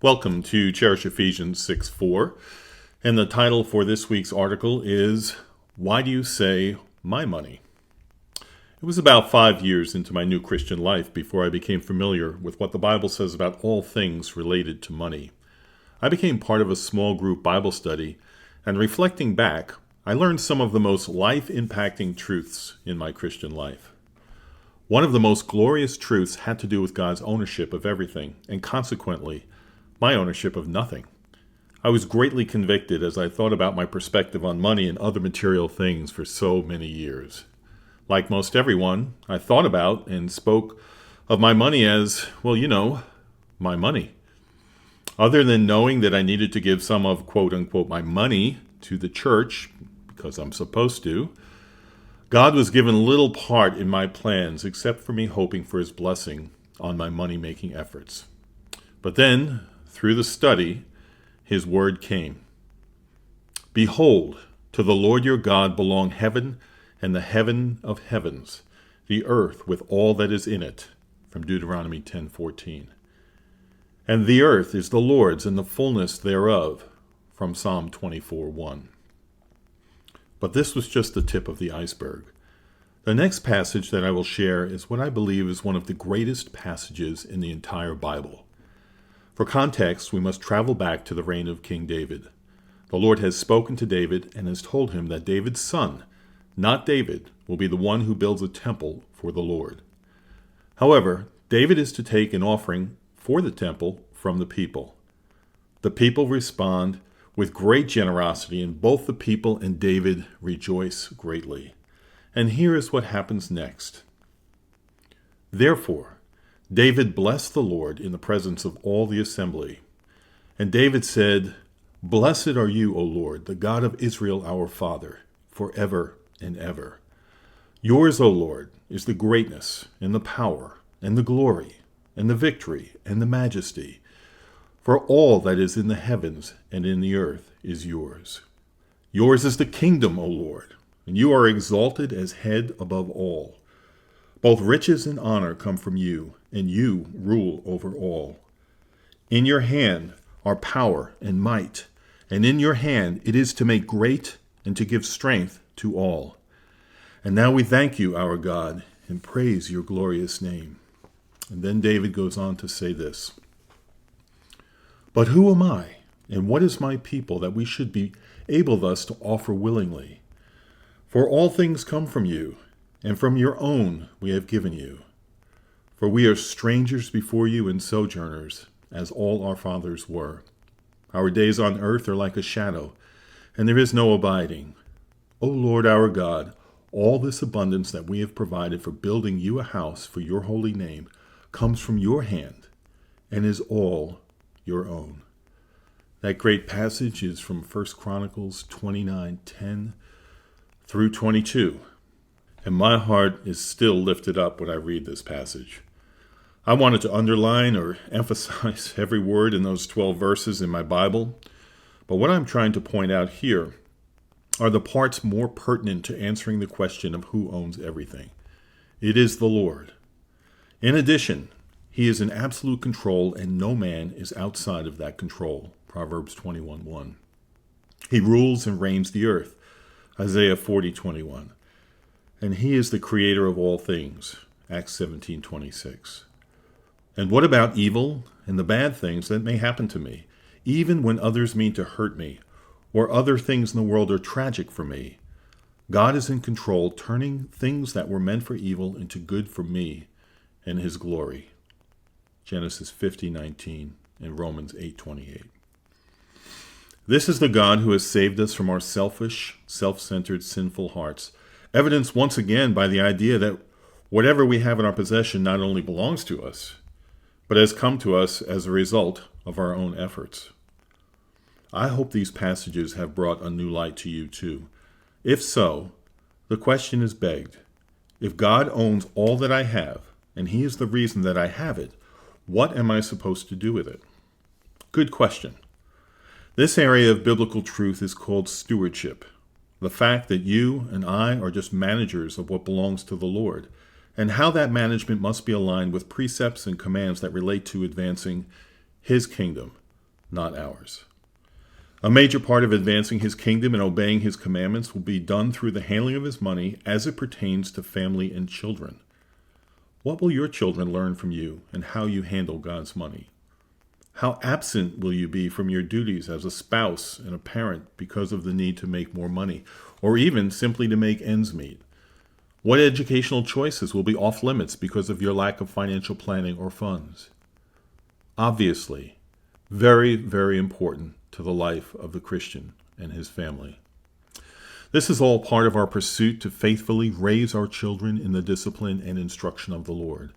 Welcome to Cherish Ephesians 6:4, and the title for this week's article is, Why Do You Say My Money? It was about 5 years into my new Christian life before I became familiar with what the Bible says about all things related to money. I became part of a small group Bible study, and reflecting back, I learned some of the most life-impacting truths in my Christian life. One of the most glorious truths had to do with God's ownership of everything, and consequently, my ownership of nothing. I was greatly convicted as I thought about my perspective on money and other material things for so many years. Like most everyone, I thought about and spoke of my money as, my money. Other than knowing that I needed to give some of quote-unquote my money to the church, because I'm supposed to, God was given little part in my plans except for me hoping for His blessing on my money-making efforts. But then, through the study, His word came. Behold, to the Lord your God belong heaven and the heaven of heavens, the earth with all that is in it, from Deuteronomy 10:14. And the earth is the Lord's and the fullness thereof, from Psalm 24:1. But this was just the tip of the iceberg. The next passage that I will share is what I believe is one of the greatest passages in the entire Bible. For context, we must travel back to the reign of King David. The Lord has spoken to David and has told him that David's son, not David, will be the one who builds a temple for the Lord. However, David is to take an offering for the temple from the people. The people respond with great generosity, and both the people and David rejoice greatly. And here is what happens next. Therefore, David blessed the Lord in the presence of all the assembly. And David said, Blessed are you, O Lord, the God of Israel our Father, forever and ever. Yours, O Lord, is the greatness and the power and the glory and the victory and the majesty. For all that is in the heavens and in the earth is yours. Yours is the kingdom, O Lord, and you are exalted as head above all. Both riches and honor come from you, and you rule over all. In your hand are power and might, and in your hand it is to make great and to give strength to all. And now we thank you, our God, and praise your glorious name. And then David goes on to say this. But who am I, and what is my people, that we should be able thus to offer willingly? For all things come from you, and from your own we have given you. For we are strangers before you and sojourners, as all our fathers were. Our days on earth are like a shadow, and there is no abiding. O Lord our God, all this abundance that we have provided for building you a house for your holy name comes from your hand, and is all your own. That great passage is from 1 Chronicles 29:10 through 22. And my heart is still lifted up when I read this passage. I wanted to underline or emphasize every word in those 12 verses in my Bible, but what I'm trying to point out here are the parts more pertinent to answering the question of who owns everything. It is the Lord. In addition, He is in absolute control, and no man is outside of that control. Proverbs 21:1. He rules and reigns the earth. Isaiah 40:21. And He is the creator of all things. Acts 17:26. And what about evil and the bad things that may happen to me, even when others mean to hurt me, or other things in the world are tragic for me? God is in control, turning things that were meant for evil into good for me and His glory. Genesis 50:19 and Romans 8:28. This is the God who has saved us from our selfish, self-centered, sinful hearts, evidenced once again by the idea that whatever we have in our possession not only belongs to us, but has come to us as a result of our own efforts. I hope these passages have brought a new light to you too. If so, the question is begged. If God owns all that I have, and He is the reason that I have it, what am I supposed to do with it? Good question. This area of biblical truth is called stewardship. The fact that you and I are just managers of what belongs to the Lord, and how that management must be aligned with precepts and commands that relate to advancing His kingdom, not ours. A major part of advancing his kingdom and obeying his commandments will be done through the handling of his money as it pertains to family and children. What will your children learn from you and how you handle God's money? How absent will you be from your duties as a spouse and a parent because of the need to make more money, or even simply to make ends meet? What educational choices will be off limits because of your lack of financial planning or funds? Obviously, very, very important to the life of the Christian and his family. This is all part of our pursuit to faithfully raise our children in the discipline and instruction of the Lord.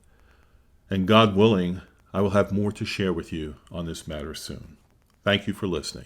And God willing, I will have more to share with you on this matter soon. Thank you for listening.